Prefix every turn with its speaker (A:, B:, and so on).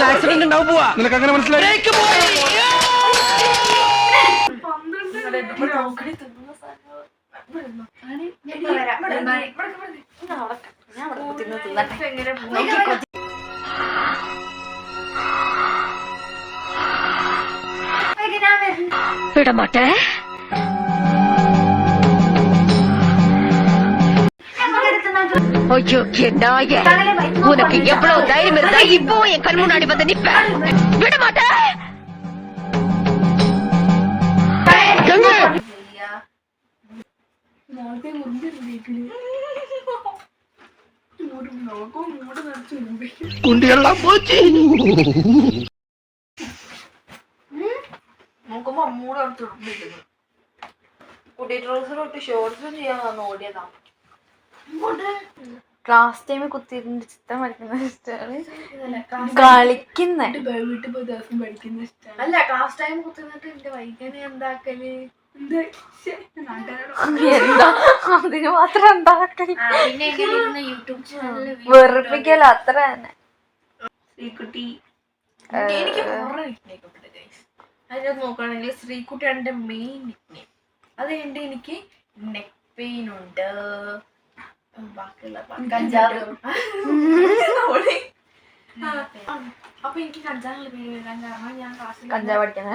A: Accident ഉണ്ടാവും പോവാ. നിനക്ക് അങ്ങനെ മനസ്സിലായി?
B: விடமாட்டேன். ஐயோ நாயே, உனக்கு எவ்வளவு தைரியம் இருந்தா இப்போ என் கண் முன்னாடி வந்து நிப்ப? விட மாட்டேன்.
A: കുണ്ടിയെല്ലാം പോച്ച്
C: നോക്കുമ്പോ അമ്മൂടെ തുറന്നിരുന്നു. കുട്ടി ട്രൗസറോട്ട് ഷോർട്സും ചെയ്യാൻ വന്ന് ഓടിയതാ. ക്ലാസ് ടൈമിൽ കുത്തിയിരുന്നിട്ട് ചിത്രം വരയ്ക്കുന്ന ഇഷ്ടമാണ്. കളിക്കുന്ന വീട്ടിൽ പോയി ദിവസം പഠിക്കുന്ന ഇഷ്ടമാണ്. അല്ല ക്ലാസ് ടൈം കുത്തിരുന്നിട്ട് എന്റെ വൈകനെ എന്താക്കല്? എന്താ അതിന് മാത്രം ഉണ്ടാക്കല്? വെറുപ്പിക്കല അത്ര തന്നെ. ശ്രീകുട്ടി എനിക്ക് അതിനകത്ത് നോക്കുകയാണെങ്കിൽ ശ്രീകുട്ടിയാണ് എൻ്റെ മെയിൻ നിക്നെയിം. അത് കഴിഞ്ഞിട്ട് എനിക്ക് നെക്ക് പെയിൻ ഉണ്ട്, ബാക്കിയുള്ള അപ്പൊ എനിക്ക് കഞ്ചാവിനുള്ള പേര് വരാൻ കാരണം ഞാൻ ക്ലാസ്സിൽ കഞ്ചാവ് പഠിക്കാൻ